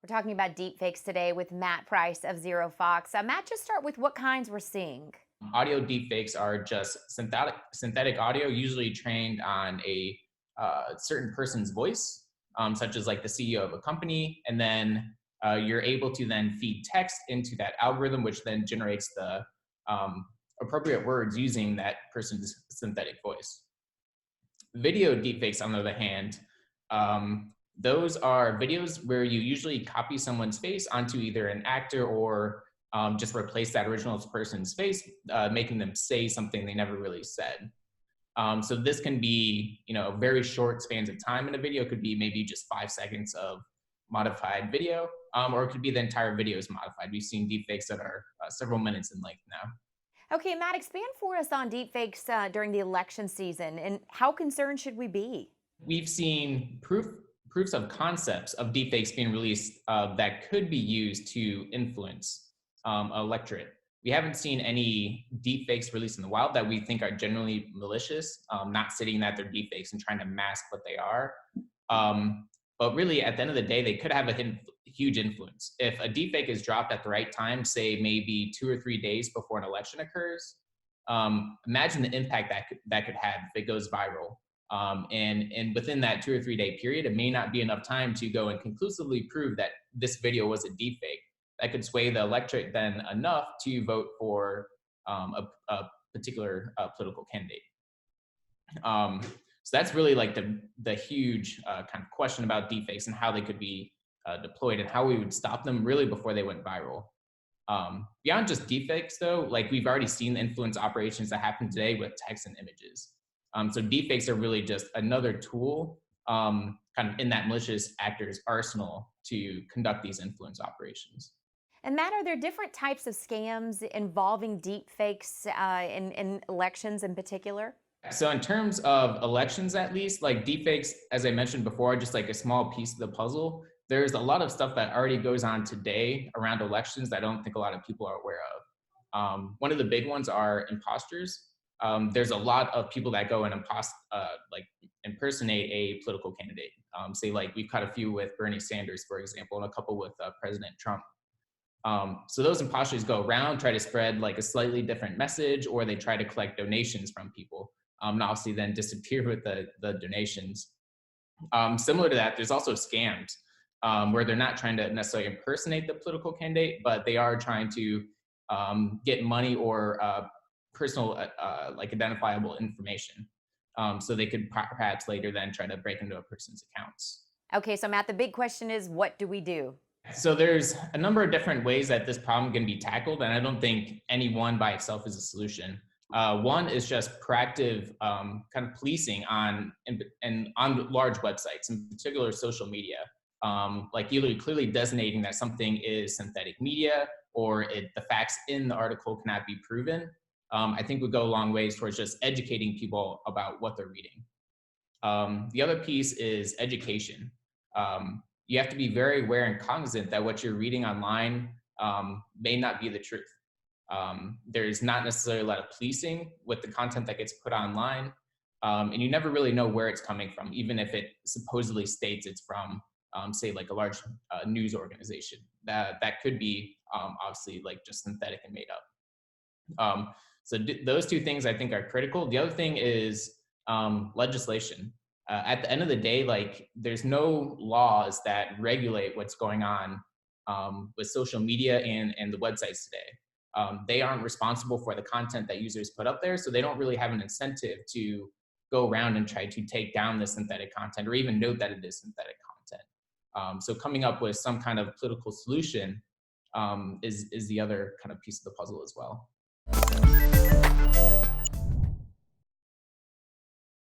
We're talking about deepfakes today with Matt Price of Zero Fox. Matt, just start with what kinds we're seeing. Audio deepfakes are just synthetic audio, usually trained on a certain person's voice, such as like the CEO of a company, and then you're able to then feed text into that algorithm, which then generates the um, appropriate words using that person's synthetic voice. Video deepfakes, on the other hand, those are videos where you usually copy someone's face onto either an actor or just replace that original person's face, making them say something they never really said. So this can be, very short spans of time in a video. It could be maybe just 5 seconds of modified video, or it could be the entire video is modified. We've seen deepfakes that are several minutes in length now. Okay, Matt, expand for us on deepfakes during the election season and how concerned should we be? We've seen proofs of concepts of deepfakes being released that could be used to influence electorate. We haven't seen any deepfakes released in the wild that we think are generally malicious, not stating that they're deepfakes and trying to mask what they are. But really, at the end of the day, they could have a huge influence. If a deepfake is dropped at the right time, say maybe 2 or 3 days before an election occurs, imagine the impact that could have if it goes viral. And within that 2 or 3 day period, it may not be enough time to go and conclusively prove that this video was a deepfake. That could sway the electorate then enough to vote for a particular political candidate. So that's really like the huge kind of question about deepfakes and how they could be deployed and how we would stop them really before they went viral. Beyond just deepfakes, though, like we've already seen the influence operations that happen today with text and images. So deepfakes are really just another tool kind of in that malicious actor's arsenal to conduct these influence operations. And Matt, are there different types of scams involving deepfakes in elections in particular? So in terms of elections, at least, like deepfakes, as I mentioned before, are just like a small piece of the puzzle. There's a lot of stuff that already goes on today around elections that I don't think a lot of people are aware of. One of the big ones are imposters. There's a lot of people that go and like impersonate a political candidate. Say like we've caught a few with Bernie Sanders, for example, and a couple with President Trump. So those imposters go around, try to spread like a slightly different message, or they try to collect donations from people, and obviously then disappear with the donations. Similar to that, there's also scams where they're not trying to necessarily impersonate the political candidate, but they are trying to get money or personal, like identifiable information. So they could perhaps later then try to break into a person's accounts. Okay, so Matt, the big question is what do we do? So there's a number of different ways that this problem can be tackled, and I don't think any one by itself is a solution. One is just proactive kind of policing on large websites, in particular social media, like either clearly designating that something is synthetic media or the facts in the article cannot be proven. I think would go a long ways towards just educating people about what they're reading. The other piece is education. You have to be very aware and cognizant that what you're reading online may not be the truth. There's not necessarily a lot of policing with the content that gets put online, and you never really know where it's coming from, even if it supposedly states it's from, say, like a large news organization. That could be obviously like just synthetic and made up. So those two things I think are critical. The other thing is legislation. At the end of the day, like there's no laws that regulate what's going on with social media and the websites today. They aren't responsible for the content that users put up there, so they don't really have an incentive to go around and try to take down the synthetic content or even note that it is synthetic content. So coming up with some kind of political solution is the other kind of piece of the puzzle as well.